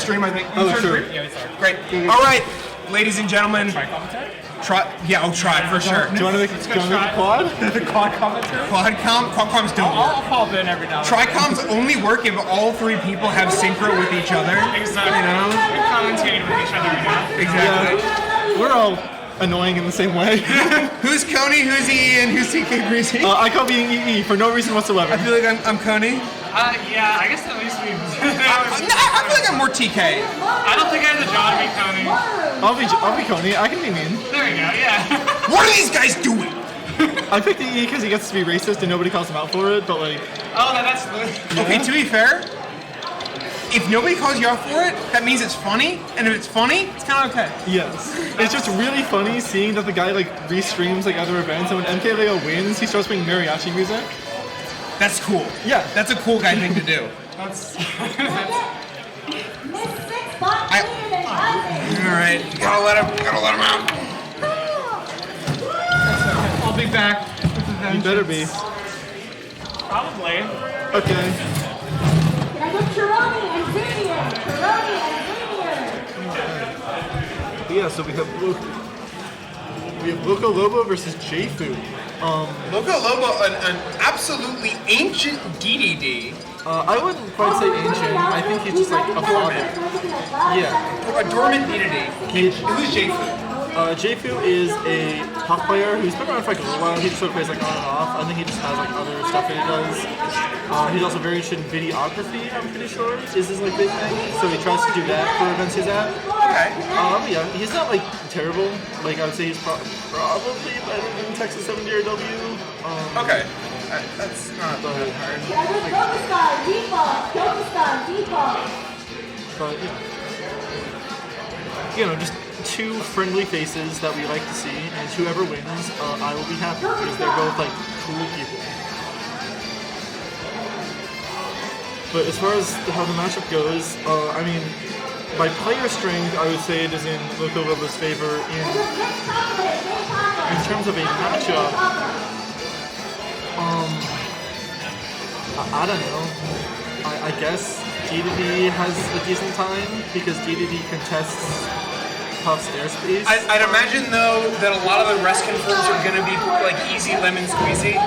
stream, I think. Oh, sure. Yeah, we started. Great. All right, ladies and gentlemen. Try commentary? I'll try for sure. Do you want to make a quad? The quad commentary? Quadcoms don't work. I'll pop in every now and then. Tricoms only work if all three people have synchro with each other. Exactly. You know? We're commentating with each other right now. Exactly. Yeah, we're all annoying in the same way. Who's Coney? Who's Ian? Who's TK Breezy? I call being EE for no reason whatsoever. I feel like I'm Coney. Yeah, I guess at least we... I feel like I'm more TK. I don't think I have the jaw to be Tony. I'll be Coney. I can be mean. There you go, yeah. What are these guys doing? I picked EE because he gets to be racist and nobody calls him out for it, but like... Oh, that's... Okay, to be fair, if nobody calls you out for it, that means it's funny, and if it's funny, it's kind of okay. Yes. It's just really funny seeing that the guy like restreams like other events, and when MKLeo wins, he starts playing mariachi music. That's cool. Yeah. That's a cool guy thing to do. That's... Alright, gotta let him out. I'll be back with the vengeance. You better be. Probably. Okay. Can I get Tourney and Xavier? Tourney and Xavier. Yeah, so we have LocoLobo versus J-Fu. LocoLobo, an absolutely ancient DDD. I wouldn't quite say ancient. I think he's just like a father. Yeah. A dormant DDD. Who's J-Fu? J-Fu is a pop player who's been around for like a little while. He just sort of plays like on and off. I think he just has like other stuff that he does. He's also very interested in videography, I'm pretty sure, is his like big thing. So he tries to do that for events he's at. Okay. Yeah, he's not like terrible. Like I would say he's probably better than Texas 70RW. Okay. That's not that hard. Can I get Kokostan, default? But you know, just two friendly faces that we like to see, and whoever wins, I will be happy because they're both like cool people. But as far as how the matchup goes, I mean, by player strength, I would say it is in LocoLobo's favor. In terms of a matchup, I don't know. I guess DDD has a decent time because DDD contests Puff's airspace. I'd imagine though that a lot of the rest confirms are gonna be like easy lemon squeezy.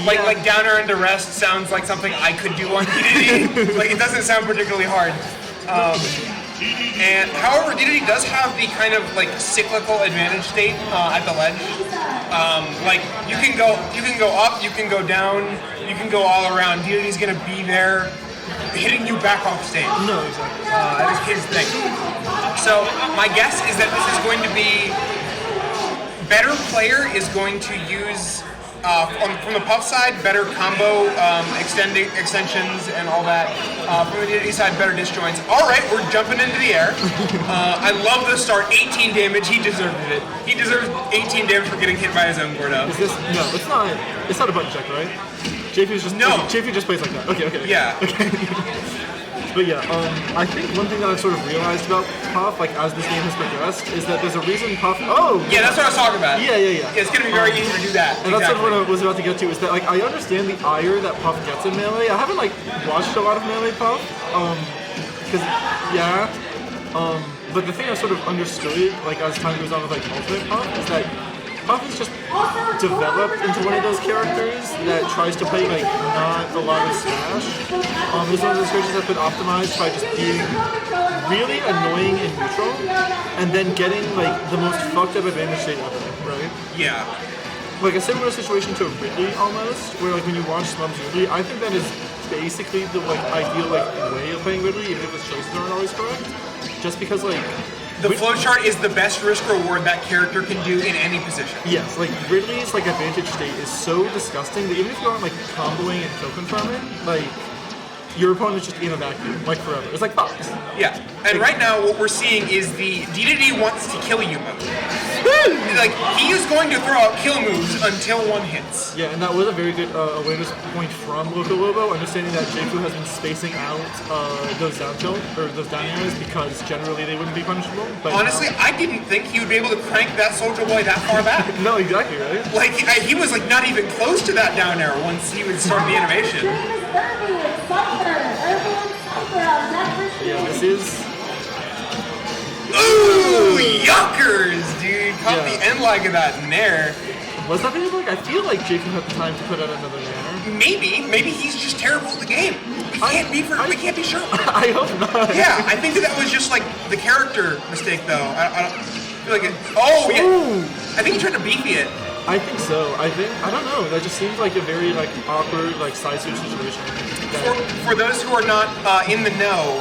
Like down air into rest sounds like something I could do on DDD. Like it doesn't sound particularly hard. And however, DDD does have the kind of like cyclical advantage state at the ledge. Like you can go up, you can go down, you can go all around. DDD's gonna be there, hitting you back off stage. No, exactly. That is his thing. So my guess is that this is going to be better player is going to use from the Puff side better combo extensions and all that. From the DDD side, better disjoints. All right, we're jumping into the air. I love the start. 18 damage. He deserved it. He deserves 18 damage for getting hit by his own Gordo. Is this no? It's not a button check, right? JP just plays like that. Okay. Yeah. Okay. But yeah, I think one thing that I've sort of realized about Puff, like as this game has progressed, is that there's a reason Puff. Oh. Yeah, that's what I was talking about. Yeah. It's gonna be very easy to do that. And that's sort of what I was about to get to. Is that like I understand the ire that Puff gets in Melee. I haven't like watched a lot of Melee Puff, because but the thing I've sort of understood, like as time goes on with like Ultimate Puff, is that Puff is just developed into one of those characters that tries to play like not a lot of Smash. He's one of those characters that's been optimized by just being really annoying in neutral, and then getting like the most fucked up advantage state ever, right? Yeah. Like a similar situation to Ridley almost, where like when you watch Slums Ridley, I think that is basically the like ideal like way of playing Ridley, even if his choices aren't always correct. Just because like the flowchart is the best risk reward that character can do in any position. Yes, like Ridley's like advantage state is so disgusting that even if you aren't like comboing and kill confirming, like your opponent's just in a vacuum, like forever. It's like Fox. Yeah, and right now what we're seeing is the DDD wants to kill you move. Like he is going to throw out kill moves until one hits. Yeah, and that was a very good awareness point from LocoLobo, understanding that J-Fu has been spacing out those down tilt or those down airs because generally they wouldn't be punishable. But honestly, I didn't think he would be able to crank that Soldier Boy that far back. No, exactly, right? Like he was like not even close to that down air once he would start the animation. Yeah, this is yuckers, dude. Caught Yeah. the end leg of that nair. Was that the end? Like, I feel like Jacob had the time to put out another banner. Maybe he's just terrible at the game. We can't be sure. I hope not. Yeah, I think that was just like the character mistake, though. I don't feel like it. Oh yeah, Ooh. I think he tried to beefy it. I think so. I don't know. That just seems like a very like awkward like side switch situation. For those who are not in the know,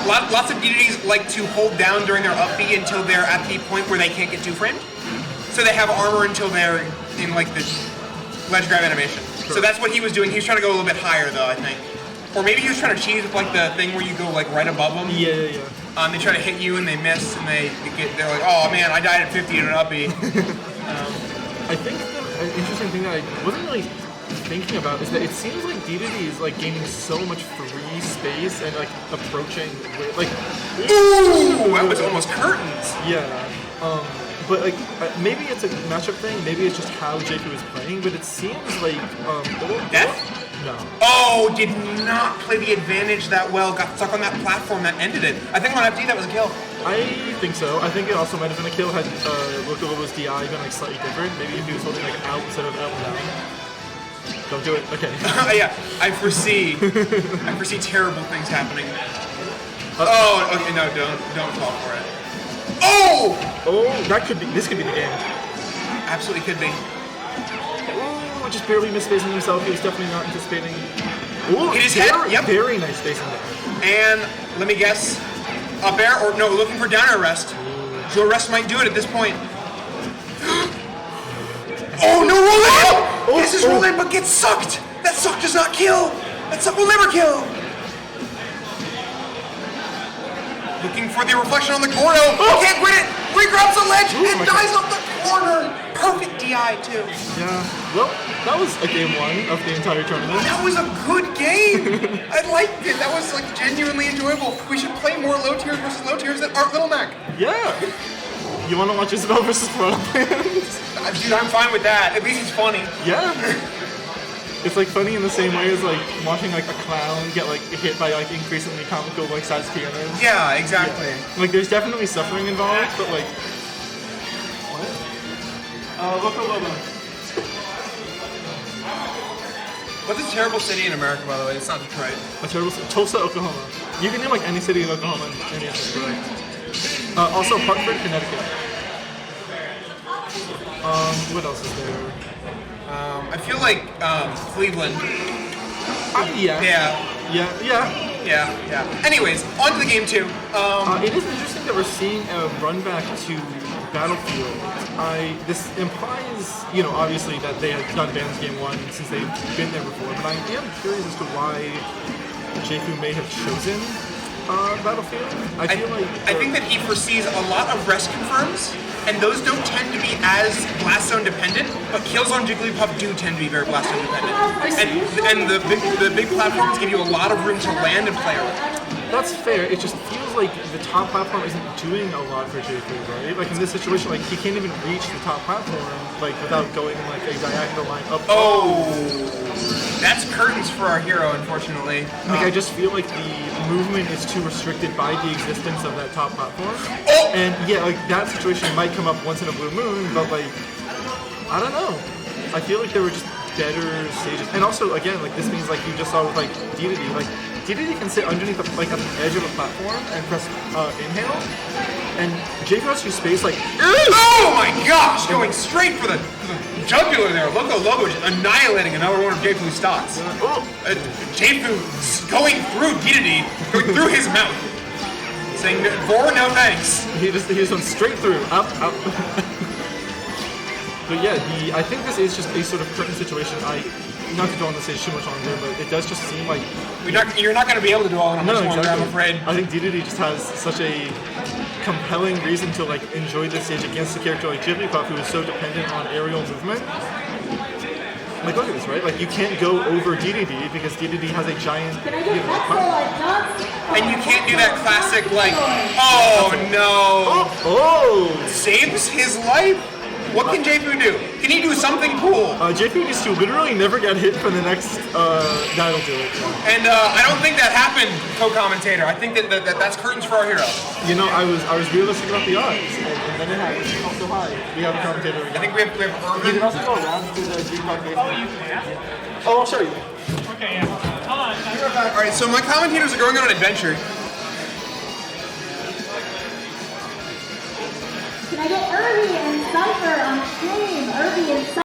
lots of deities like to hold down during their up B until they're at the point where they can't get 2-framed. So they have armor until they're in like the ledge grab animation. Sure. So that's what he was doing. He was trying to go a little bit higher though, I think. Or maybe he was trying to cheese with like the thing where you go like right above them. Yeah. They try to hit you and they miss and they're like, oh man, I died at 50 in an up B. I think the interesting thing that I wasn't really thinking about is that it seems like DDD is like gaining so much free space and like approaching like. Ooh, that was almost curtains. Yeah. But like maybe it's a matchup thing. Maybe it's just how JP was playing. But it seems like Death? No. Oh, did not play the advantage that well. Got stuck on that platform that ended it. I think on FD that was a kill. I think so. I think it also might have been a kill had LocoLobo's DI been like slightly different. Maybe if he was holding like out instead of out and down. Don't do it. Okay. Yeah, I foresee terrible things happening. Oh, okay, no, don't fall for it. Oh! Oh, this could be the game. Absolutely could be. Oh, just barely misspacing himself. He was definitely not anticipating. Oh, Hit his head, yep. Very nice spacing there. And let me guess, up air or no, looking for down air arrest. So arrest might do it at this point. Oh no, roll in! This is roll in, but gets sucked. That suck does not kill. That suck will never kill. Looking for the reflection on the Gordo. Can't win it. Regrabs the ledge and dies off the corner. Perfect DI too. Yeah. Well, that was a game one of the entire tournament. That was a good game. I liked it. That was like genuinely enjoyable. We should play more low tiers versus low tiers that aren't Little Mac. Yeah. You want to watch Isabel versus Frontland? Dude, I'm fine with that. At least it's funny. Yeah. It's like funny in the same way as like watching like a clown get like hit by like increasingly comical like size pianos. Yeah, exactly. Like there's definitely suffering involved, but like LocoLobo. What's a terrible city in America, by the way? It's not Detroit. a terrible Tulsa, Oklahoma. You can name like any city in Oklahoma and any answer correct. Also Hartford, Connecticut. What else is there? I feel like Cleveland. Yeah. Anyways, on to the game two. It is interesting that we're seeing a run back to Battlefield. This implies, obviously that they had done Bands Game 1 since they've been there before, but I am curious as to why Jaku may have chosen Battlefield. I think that he foresees a lot of rest confirms, and those don't tend to be as blast zone dependent, but kill zone Jigglypuff do tend to be very blast zone dependent. And the big platforms give you a lot of room to land and play around. That's fair. It just feels like the top platform isn't doing a lot for Jaku, right? Like in this situation, like he can't even reach the top platform like without going like a diagonal line up. Oh, that's curtains for our hero, unfortunately. Like I just feel like the movement is too restricted by the existence of that top platform. Oh! And yeah, like that situation might come up once in a blue moon, but like I don't know. I feel like there were just better stages. And also again, like this means like you just saw with like DDD, like DDD can sit underneath the, like at the edge of a platform and press inhale, and Jaku has to space like. Oh my gosh! Going straight for the jugular there. LocoLobo just annihilating another one of Jaku's stocks. Jaku going through DDD, going through his mouth, saying "For no thanks." He just went straight through, up. But yeah, I think this is just a sort of curtain situation. Not to dwell on the stage too much longer, but it does just seem like you're not going to be able to dwell on it much longer, exactly. I'm afraid. I think DDD just has such a compelling reason to like enjoy this stage against a character like Jigglypuff, who is so dependent on aerial movement. Like look at this, right? Like you can't go over DDD because DDD has a giant. And you can't do that classic like, oh no, Oh! saves his life. What can JFU do? Can he do something cool? JP needs to literally never get hit for the next that'll do it. And I don't think that happened, co-commentator. I think that's curtains for our hero. You know, I was realistic about the odds, and then it happens. It's also high. We have a commentator I again. think we have You Irvin. can also go around to the Greek Park Oh, basement. you can. Oh, I'll show you. Okay, yeah. Hold on. All right, so my commentators are going on an adventure. Can I get Irby and Cypher on stream? Irby and Cypher.